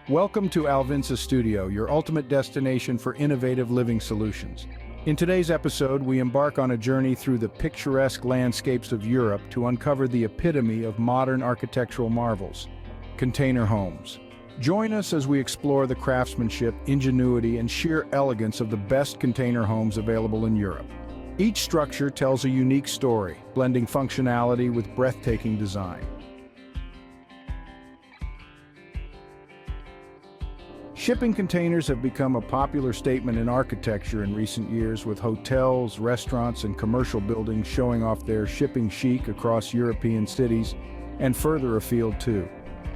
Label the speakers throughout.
Speaker 1: Welcome to Alvinsa Studio, your ultimate destination for innovative living solutions. In today's episode, we embark on a journey through the picturesque landscapes of Europe to uncover the epitome of modern architectural marvels, container homes. Join us as we explore the craftsmanship, ingenuity, and sheer elegance of the best container homes available in Europe. Each structure tells a unique story, blending functionality with breathtaking design. Shipping containers have become a popular statement in architecture in recent years, with hotels, restaurants, and commercial buildings showing off their shipping chic across European cities and further afield too.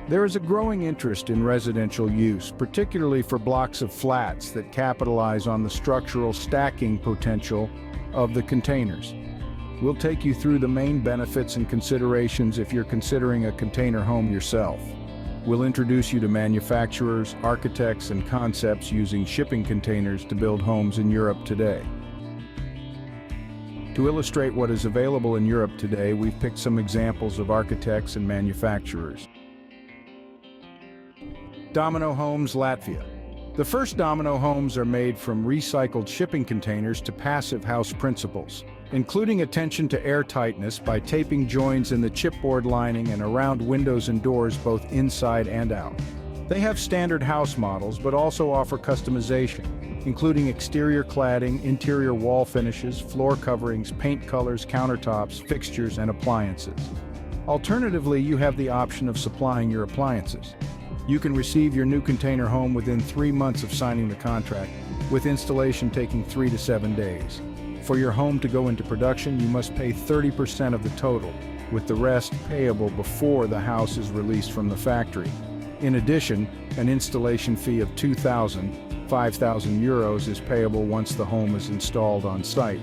Speaker 1: There is a growing interest in residential use, particularly for blocks of flats that capitalize on the structural stacking potential of the containers. We'll take you through the main benefits and considerations if you're considering a container home yourself. We'll introduce you to manufacturers, architects, and concepts using shipping containers to build homes in Europe today. To illustrate what is available in Europe today, we've picked some examples of architects and manufacturers. Domino Homes, Latvia. The first Domino homes are made from recycled shipping containers to passive house principles, including attention to airtightness by taping joins in the chipboard lining and around windows and doors both inside and out. They have standard house models but also offer customization, including exterior cladding, interior wall finishes, floor coverings, paint colors, countertops, fixtures, and appliances. Alternatively, you have the option of supplying your appliances. You can receive your new container home within 3 months of signing the contract, with installation taking 3 to 7 days. For your home to go into production, you must pay 30% of the total, with the rest payable before the house is released from the factory. In addition, an installation fee of €5,000 is payable once the home is installed on site.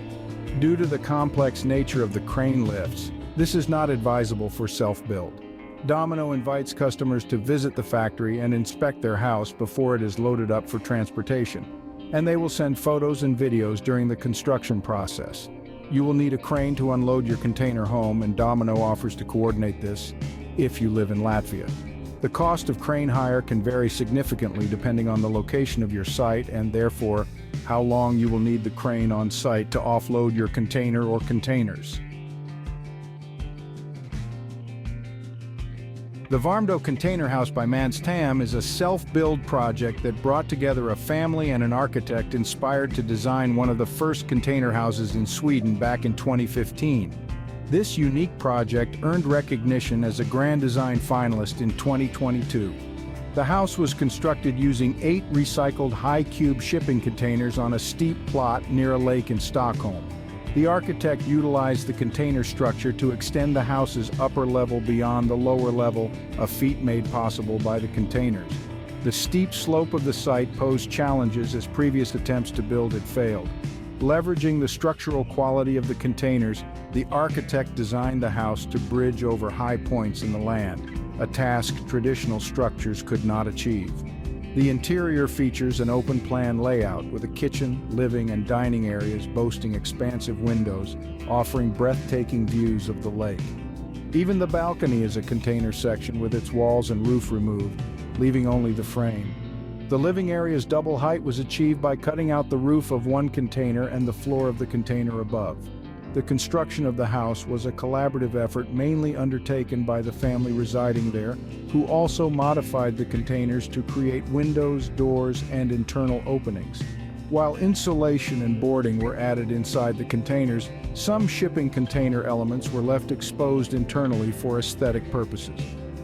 Speaker 1: Due to the complex nature of the crane lifts, this is not advisable for self-build. Domino invites customers to visit the factory and inspect their house before it is loaded up for transportation, and they will send photos and videos during the construction process. You will need a crane to unload your container home, and Domino offers to coordinate this if you live in Latvia. The cost of crane hire can vary significantly depending on the location of your site and therefore how long you will need the crane on site to offload your container or containers. The Varo Container House by Manstam is a self-build project that brought together a family and an architect inspired to design one of the first container houses in Sweden back in 2015. This unique project earned recognition as a Grand Design finalist in 2022. The house was constructed using 8 recycled high-cube shipping containers on a steep plot near a lake in Stockholm. The architect utilized the container structure to extend the house's upper level beyond the lower level, a feat made possible by the containers. The steep slope of the site posed challenges as previous attempts to build had failed. Leveraging the structural quality of the containers, the architect designed the house to bridge over high points in the land, a task traditional structures could not achieve. The interior features an open-plan layout with a kitchen, living, and dining areas boasting expansive windows, offering breathtaking views of the lake. Even the balcony is a container section with its walls and roof removed, leaving only the frame. The living area's double height was achieved by cutting out the roof of one container and the floor of the container above. The construction of the house was a collaborative effort mainly undertaken by the family residing there, who also modified the containers to create windows, doors, and internal openings. While insulation and boarding were added inside the containers, some shipping container elements were left exposed internally for aesthetic purposes.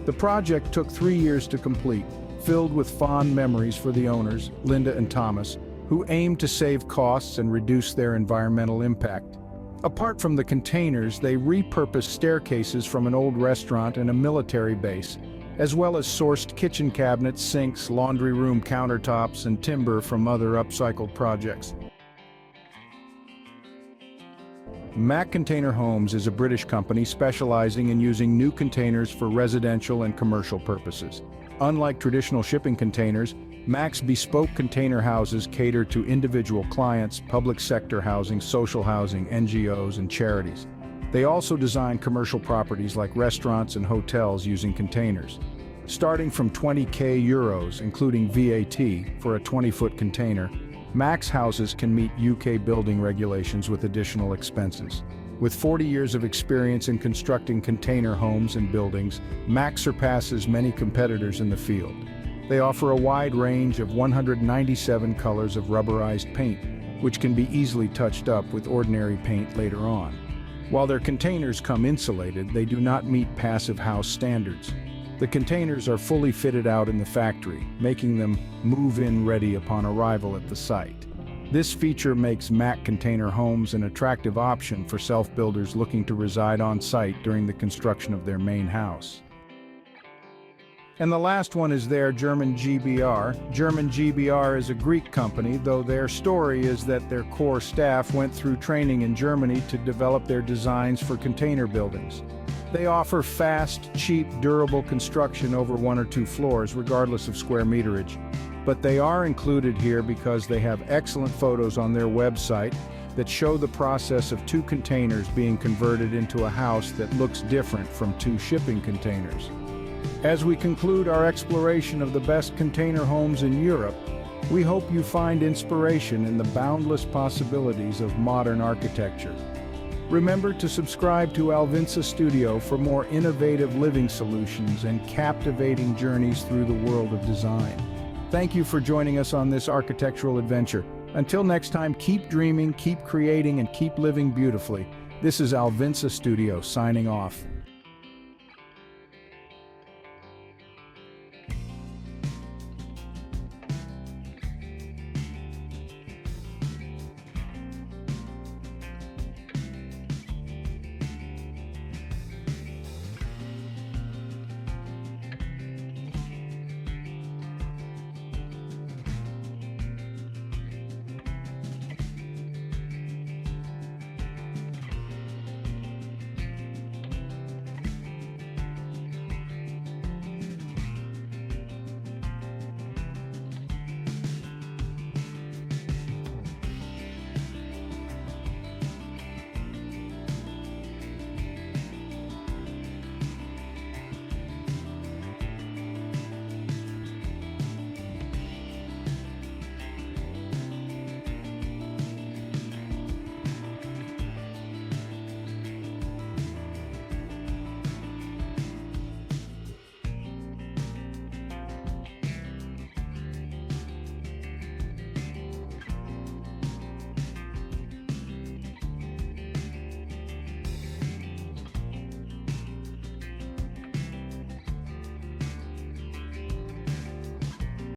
Speaker 1: The project took 3 years to complete, filled with fond memories for the owners, Linda and Thomas, who aimed to save costs and reduce their environmental impact. Apart from the containers, they repurposed staircases from an old restaurant and a military base, as well as sourced kitchen cabinets, sinks, laundry room countertops, and timber from other upcycled projects. Mac Container Homes is a British company specializing in using new containers for residential and commercial purposes. Unlike traditional shipping containers, Mac's bespoke container houses cater to individual clients, public sector housing, social housing, NGOs, and charities. They also design commercial properties like restaurants and hotels using containers. Starting from 20k euros, including VAT, for a 20-foot container, Max houses can meet UK building regulations with additional expenses. With 40 years of experience in constructing container homes and buildings, Max surpasses many competitors in the field. They offer a wide range of 197 colors of rubberized paint, which can be easily touched up with ordinary paint later on. While their containers come insulated, they do not meet passive house standards. The containers are fully fitted out in the factory, making them move-in ready upon arrival at the site. This feature makes Mac Container Homes an attractive option for self-builders looking to reside on site during the construction of their main house. And the last one is their German GBR. German GBR is a Greek company, though their story is that their core staff went through training in Germany to develop their designs for container buildings. They offer fast, cheap, durable construction over 1 or 2 floors, regardless of square meterage. But they are included here because they have excellent photos on their website that show the process of 2 containers being converted into a house that looks different from 2 shipping containers. As we conclude our exploration of the best container homes in Europe, we hope you find inspiration in the boundless possibilities of modern architecture. Remember to subscribe to Alvinsa Studio for more innovative living solutions and captivating journeys through the world of design. Thank you for joining us on this architectural adventure. Until next time, keep dreaming, keep creating, and keep living beautifully. This is Alvinsa Studio signing off.